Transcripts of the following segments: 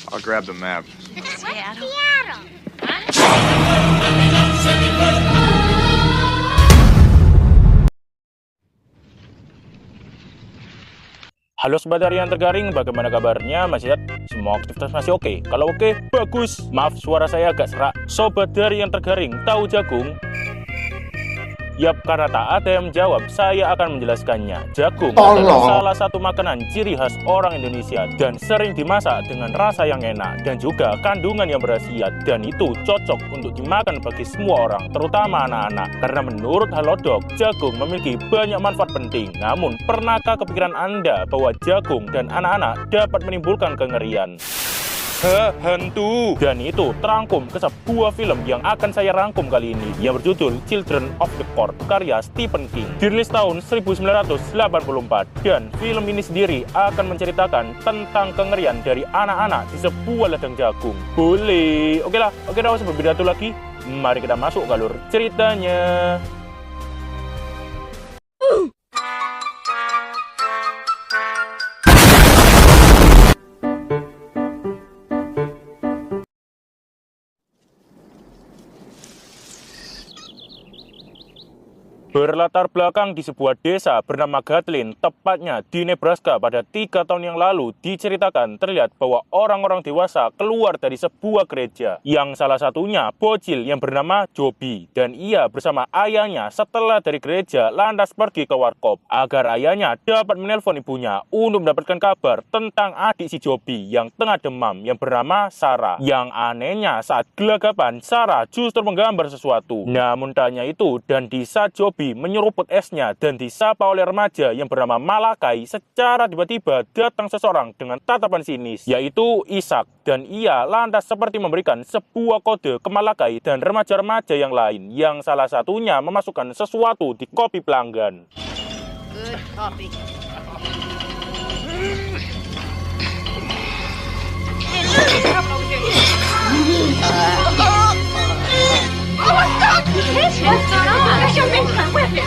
I'll grab the map. Seattle. Halo Sobat Harian Tergaring, bagaimana kabarnya? Masih sehat? Semua aktivitas masih oke? Kalau oke, bagus. Maaf, suara saya agak serak. Sobat Harian Tergaring, tahu jagung? Yap, karena tak ada yang menjawab, saya akan menjelaskannya. Jagung adalah salah satu makanan ciri khas orang Indonesia dan sering dimasak dengan rasa yang enak dan juga kandungan yang berkhasiat, dan itu cocok untuk dimakan bagi semua orang, terutama anak-anak. Karena menurut Halodoc, jagung memiliki banyak manfaat penting. Namun, pernahkah kepikiran Anda bahwa jagung dan anak-anak dapat menimbulkan kengerian? Hantu. Dan itu terangkum ke sebuah film yang akan saya rangkum kali ini, yang berjudul Children of the Corn karya Stephen King, dirilis tahun 1984. Dan film ini sendiri akan menceritakan tentang kengerian dari anak-anak di sebuah ladang jagung. Boleh? Oke lah, usah berbeda lagi. Mari kita masuk ke alur ceritanya. Berlatar belakang di sebuah desa bernama Gatlin, tepatnya di Nebraska pada 3 tahun yang lalu, diceritakan terlihat bahwa orang-orang dewasa keluar dari sebuah gereja, yang salah satunya bocil yang bernama Joby, dan ia bersama ayahnya setelah dari gereja lantas pergi ke warkop agar ayahnya dapat menelpon ibunya untuk mendapatkan kabar tentang adik si Joby yang tengah demam yang bernama Sarah. Yang anehnya, saat gelagapan Sarah justru menggambar sesuatu. Namun tanya itu, dan di saat Joby menyeruput esnya dan disapa oleh remaja yang bernama Malakai, secara tiba-tiba datang seseorang dengan tatapan sinis, yaitu Ishak, dan ia lantas seperti memberikan sebuah kode ke Malakai dan remaja-remaja yang lain, yang salah satunya memasukkan sesuatu di kopi pelanggan. Good coffee. Oh my God! It's just stop! You're making my weapon!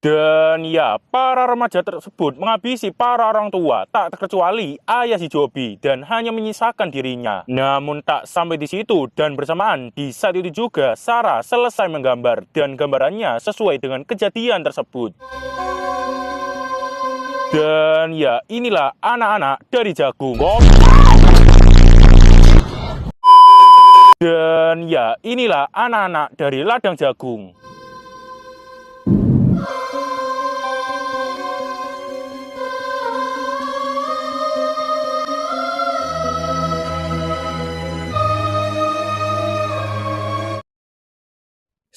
Dan ya, para remaja tersebut menghabisi para orang tua, tak terkecuali ayah si Joby, dan hanya menyisakan dirinya. Namun tak sampai di situ, dan bersamaan di saat itu juga Sarah selesai menggambar, dan gambarannya sesuai dengan kejadian tersebut. Dan ya, inilah anak-anak dari jagung. Dan ya, inilah anak-anak dari ladang jagung.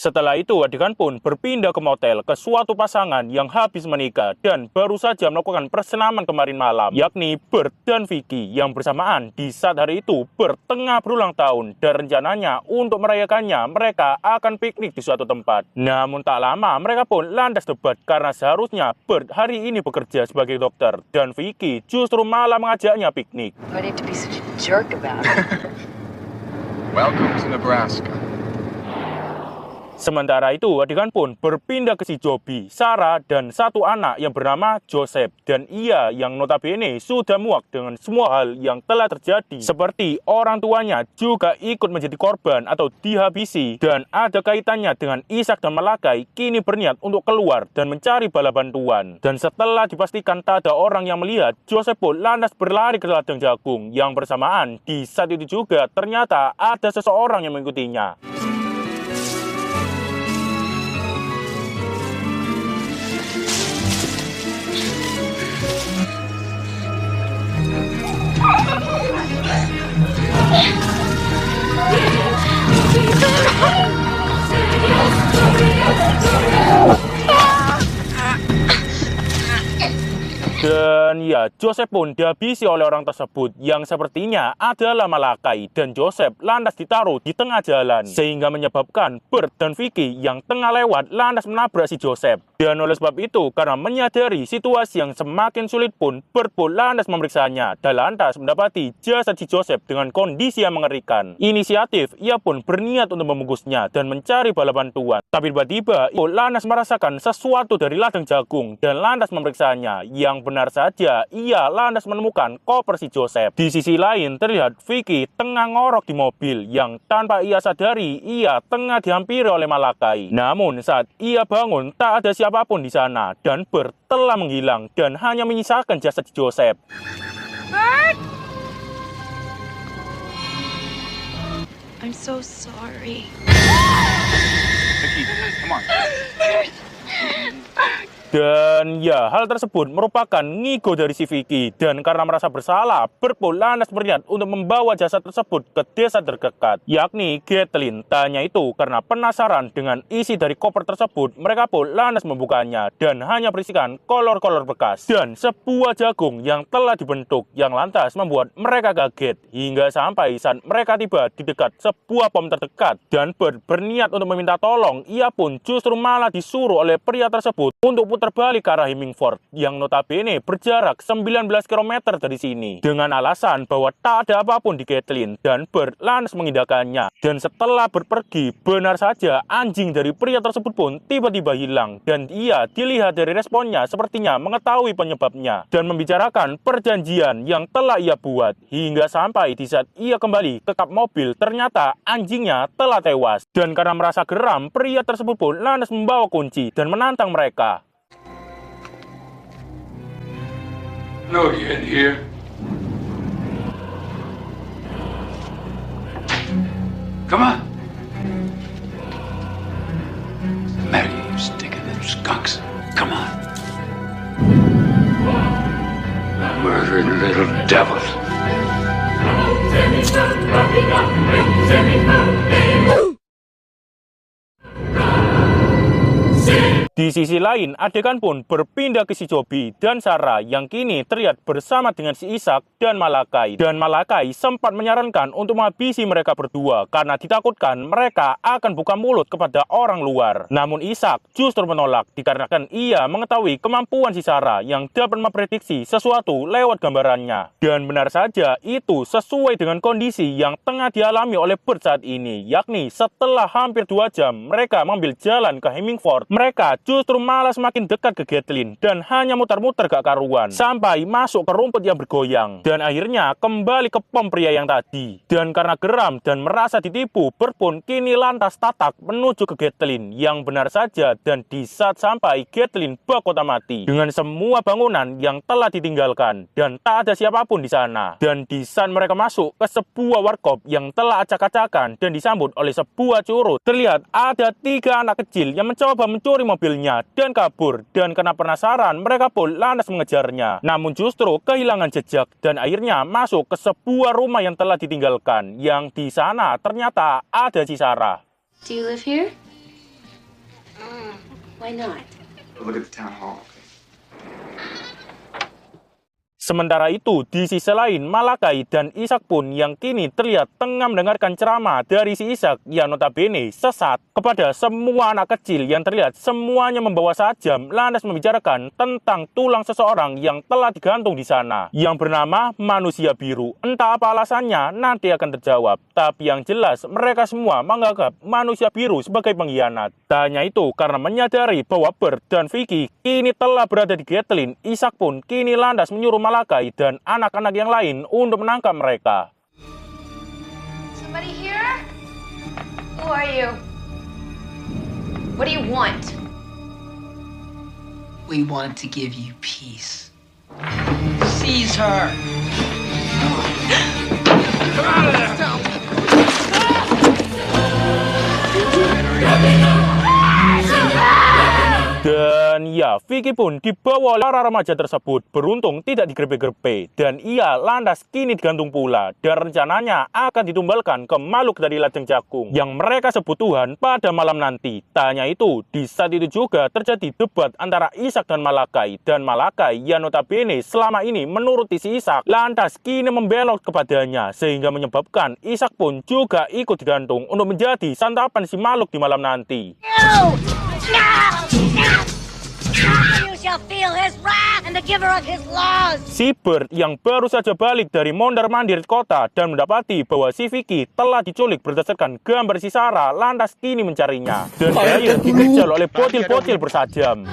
Setelah itu, adegan pun berpindah ke motel ke suatu pasangan yang habis menikah dan baru saja melakukan persenaman kemarin malam, yakni Bert dan Vicky, yang bersamaan di saat hari itu Bert tengah berulang tahun dan rencananya untuk merayakannya mereka akan piknik di suatu tempat. Namun tak lama mereka pun lantas debat karena seharusnya Bert hari ini bekerja sebagai dokter dan Vicky justru malah mengajaknya piknik. I need to be such a jerk about it. Welcome to Nebraska. Sementara itu, adegan pun berpindah ke si Joby, Sarah, dan satu anak yang bernama Joseph. Dan ia yang notabene sudah muak dengan semua hal yang telah terjadi. Seperti orang tuanya juga ikut menjadi korban atau dihabisi. Dan ada kaitannya dengan Ishak dan Malakai, kini berniat untuk keluar dan mencari bala bantuan. Dan setelah dipastikan tak ada orang yang melihat, Joseph pun lantas berlari ke ladang jagung. Yang bersamaan, di saat itu juga ternyata ada seseorang yang mengikutinya. Dan ya, Joseph pun dihabisi oleh orang tersebut yang sepertinya adalah Malakai, dan Joseph lantas ditaruh di tengah jalan sehingga menyebabkan Bert dan Vicky yang tengah lewat lantas menabrak si Joseph. Dan oleh sebab itu, karena menyadari situasi yang semakin sulit pun, Bert pun lantas memeriksanya dan lantas mendapati jasad si Joseph dengan kondisi yang mengerikan. Inisiatif, ia pun berniat untuk membungkusnya dan mencari bala bantuan. Tapi tiba-tiba, ia lantas merasakan sesuatu dari ladang jagung dan lantas memeriksanya. Yang benar saja, ia lantas menemukan koper si Joseph. Di sisi lain, terlihat Vicky tengah ngorok di mobil yang tanpa ia sadari, ia tengah dihampiri oleh Malakai. Namun, saat ia bangun, tak ada siapapun di sana dan Bert telah menghilang dan hanya menyisakan jasad si Joseph. Bert! I'm so sorry. Vicky, come on. Dan ya, hal tersebut merupakan ngigo dari si Vicky. Dan karena merasa bersalah, Bert pun lantas berniat untuk membawa jasad tersebut ke desa terdekat, yakni Gatlin. Tanya itu karena penasaran dengan isi dari koper tersebut, mereka pun lantas membukanya dan hanya berisikan kolor-kolor bekas dan sebuah jagung yang telah dibentuk, yang lantas membuat mereka kaget hingga sampai saat mereka tiba di dekat sebuah pom terdekat dan Bert berniat untuk meminta tolong. Ia pun justru malah disuruh oleh pria tersebut untuk putar balik ke arah Hemingford yang notabene berjarak 19 km dari sini dengan alasan bahwa tak ada apapun di Gatlin, dan Bert lantas mengindahkannya. Dan setelah Bert pergi, benar saja anjing dari pria tersebut pun tiba-tiba hilang dan ia dilihat dari responnya sepertinya mengetahui penyebabnya dan membicarakan perjanjian yang telah ia buat hingga sampai di saat ia kembali ke kap mobil ternyata anjingnya telah tewas. Dan karena merasa geram, pria tersebut pun lantas membawa kunci dan menantang mereka. No, you in here. Come on. What's the matter, you stinking little skunks? Come on. Murdering little devils. Di sisi lain, adegan pun berpindah ke si Joby dan Sarah yang kini terlihat bersama dengan si Ishak dan Malakai. Dan Malakai sempat menyarankan untuk menghabisi mereka berdua karena ditakutkan mereka akan buka mulut kepada orang luar. Namun Ishak justru menolak dikarenakan ia mengetahui kemampuan si Sarah yang dapat memprediksi sesuatu lewat gambarannya. Dan benar saja, itu sesuai dengan kondisi yang tengah dialami oleh Bert saat ini, yakni setelah hampir 2 jam mereka mengambil jalan ke Hemingford, mereka justru malah semakin dekat ke Gatlin dan hanya muter-muter gak karuan sampai masuk ke rumput yang bergoyang dan akhirnya kembali ke pom pria yang tadi. Dan karena geram dan merasa ditipu, Bert pun kini lantas tatak menuju ke Gatlin yang benar saja. Dan di saat sampai Gatlin bak kota mati dengan semua bangunan yang telah ditinggalkan dan tak ada siapapun di sana. Dan di saat mereka masuk ke sebuah warkop yang telah acak-acakan dan disambut oleh sebuah curut, terlihat ada 3 anak kecil yang mencoba mencuri mobil dan kabur. Dan karena penasaran, mereka pun lantas mengejarnya, namun justru kehilangan jejak dan akhirnya masuk ke sebuah rumah yang telah ditinggalkan, yang di sana ternyata ada si Sarah. Do you live here? Why not? Look at the town hall. Sementara itu, di sisi lain, Malakai dan Ishak pun yang kini terlihat tengah mendengarkan ceramah dari si Ishak yang notabene sesat kepada semua anak kecil yang terlihat semuanya membawa sajam lantas membicarakan tentang tulang seseorang yang telah digantung di sana yang bernama manusia biru. Entah apa alasannya nanti akan terjawab, tapi yang jelas mereka semua menganggap manusia biru sebagai pengkhianat. Tanya itu karena menyadari bahwa Bert dan Vicky kini telah berada di Gatlin, Ishak pun kini lantas menyuruh Malakai dan anak-anak yang lain untuk menangkap mereka. Somebody here? Who are you? What do you want? We want to give you peace. Seize her! Come out of there! Dan Dan ya, Vicky pun dibawa oleh para remaja tersebut. Beruntung tidak digerbe-gerbe. Dan ia lantas kini digantung pula. Dan rencananya akan ditumbalkan ke makhluk dari ladang jagung yang mereka sebut Tuhan pada malam nanti. Tak hanya itu, di saat itu juga terjadi debat antara Ishak dan Malakai. Dan Malakai yang notabene selama ini menuruti si Ishak lantas kini membelot kepadanya. Sehingga menyebabkan Ishak pun juga ikut digantung untuk menjadi santapan si makhluk di malam nanti. You shall feel his wrath and the giver of his laws. Si Bert yang baru saja balik dari mondar-mandir kota dan mendapati bahwa si Vicky telah diculik berdasarkan gambar si Sarah lantas kini mencarinya. Dan dia dikejar oleh bocil-bocil bersajam.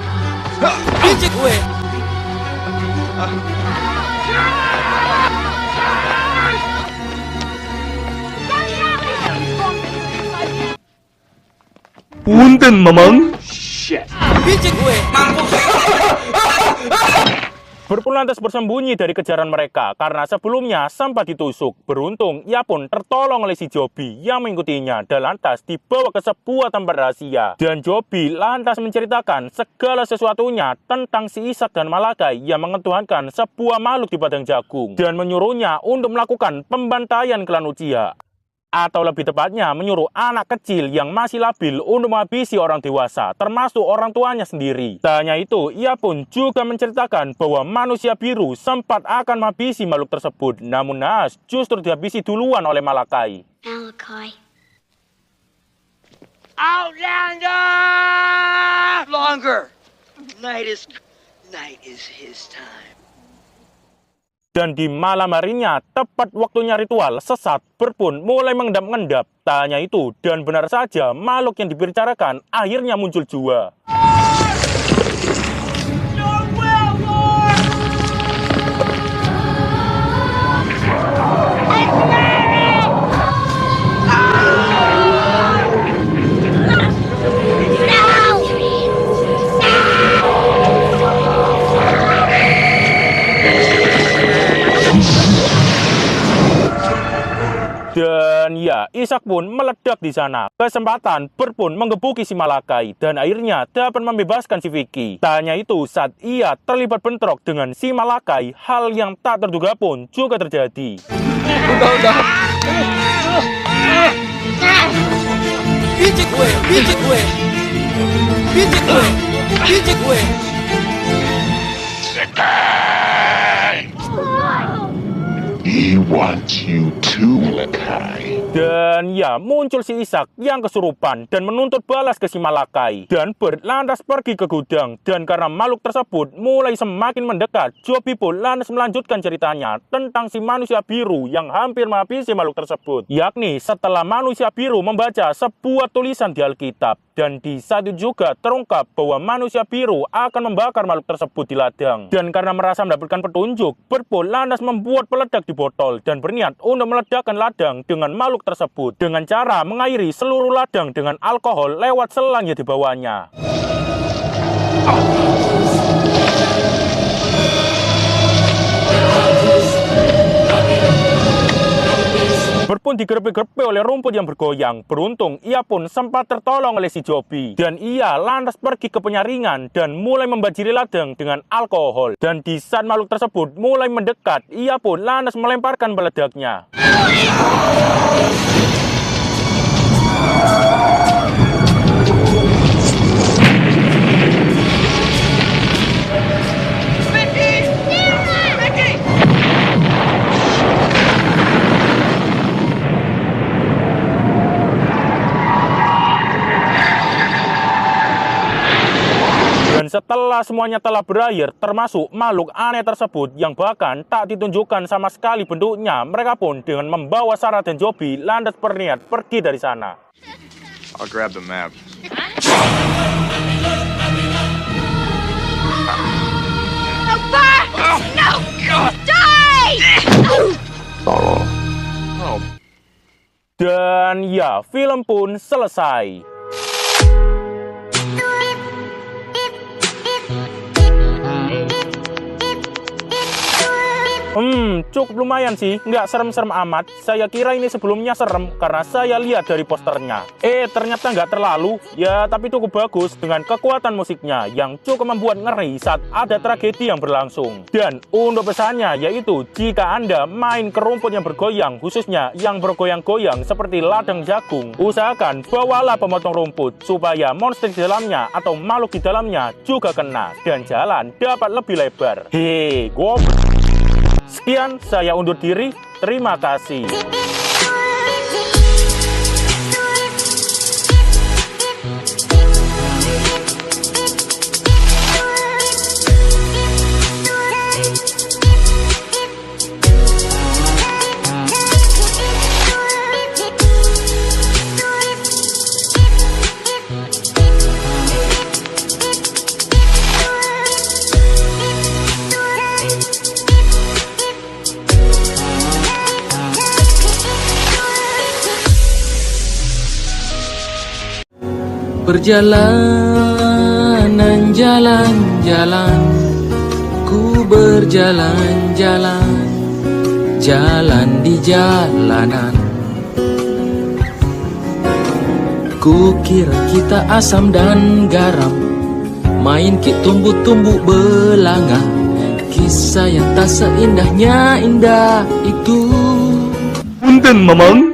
Punten, Mamang. Shit. Bert pun lantas bersembunyi dari kejaran mereka karena sebelumnya sempat ditusuk. Beruntung ia pun tertolong oleh si Joby yang mengikutinya dan lantas dibawa ke sebuah tempat rahasia. Dan Joby lantas menceritakan segala sesuatunya tentang si Ishak dan Malakai yang mengetuhankan sebuah makhluk di padang jagung dan menyuruhnya untuk melakukan pembantaian klan Uchiha. Atau lebih tepatnya menyuruh anak kecil yang masih labil untuk menghabisi orang dewasa, termasuk orang tuanya sendiri. Tak hanya itu, ia pun juga menceritakan bahwa manusia biru sempat akan menghabisi makhluk tersebut. Namun naas, justru dihabisi duluan oleh Malakai. Malachi. Outlander! Longer. Night is his time. Dan di malam harinya, tepat waktunya ritual sesat, Bert pun mulai mengendap-endap. Tak hanya itu, dan benar saja makhluk yang dibicarakan akhirnya muncul juga. Dan ya, Ishak pun meledak di sana. Kesempatan, Bert pun menggebuki si Malakai dan akhirnya dapat membebaskan si Vicky. Tak hanya itu, saat ia terlibat bentrok dengan si Malakai, hal yang tak terduga pun juga terjadi. Udah. Pijit gue. He wants you too, Malakai. Dan ya, muncul si Ishak yang kesurupan dan menuntut balas ke si Malakai. Dan Bert lantas pergi ke gudang. Dan karena makhluk tersebut mulai semakin mendekat, Joby pun lantas melanjutkan ceritanya tentang si manusia biru yang hampir menghabisi makhluk tersebut. Yakni setelah manusia biru membaca sebuah tulisan di Alkitab. Dan di saat itu juga terungkap bahwa manusia biru akan membakar makhluk tersebut di ladang. Dan karena merasa mendapatkan petunjuk, Bert pun lantas membuat peledak di botol dan berniat untuk meledakkan ladang dengan makhluk tersebut dengan cara mengairi seluruh ladang dengan alkohol lewat selang yang dibawanya. Bert pun digerbe-gerbe oleh rumput yang bergoyang. Beruntung, ia pun sempat tertolong oleh si Joby. Dan ia lantas pergi ke penyaringan dan mulai membajiri ladang dengan alkohol. Dan di saat makhluk tersebut mulai mendekat, ia pun lantas melemparkan peledaknya. Dan setelah semuanya telah berakhir, termasuk makhluk aneh tersebut yang bahkan tak ditunjukkan sama sekali bentuknya, mereka pun dengan membawa Sarah dan Joby lantas berniat pergi dari sana. I'll grab the map. No! Die! Dan ya, film pun selesai. Dan cukup lumayan sih, nggak serem-serem amat. Saya kira ini sebelumnya serem karena saya lihat dari posternya. Ternyata nggak terlalu, ya tapi cukup bagus dengan kekuatan musiknya yang cukup membuat ngeri saat ada tragedi yang berlangsung. Dan untuk pesannya yaitu jika Anda main ke rumput yang bergoyang, khususnya yang bergoyang-goyang seperti ladang jagung, usahakan bawalah pemotong rumput supaya monster di dalamnya atau makhluk di dalamnya juga kena dan jalan dapat lebih lebar. Sekian, saya undur diri. Terima kasih. Perjalanan jalan-jalan, ku berjalan-jalan, jalan di jalanan. Ku kira kita asam dan garam, main ki tumbuh-tumbuh belanga. Kisah yang tak seindahnya indah itu. Punten, Mamang.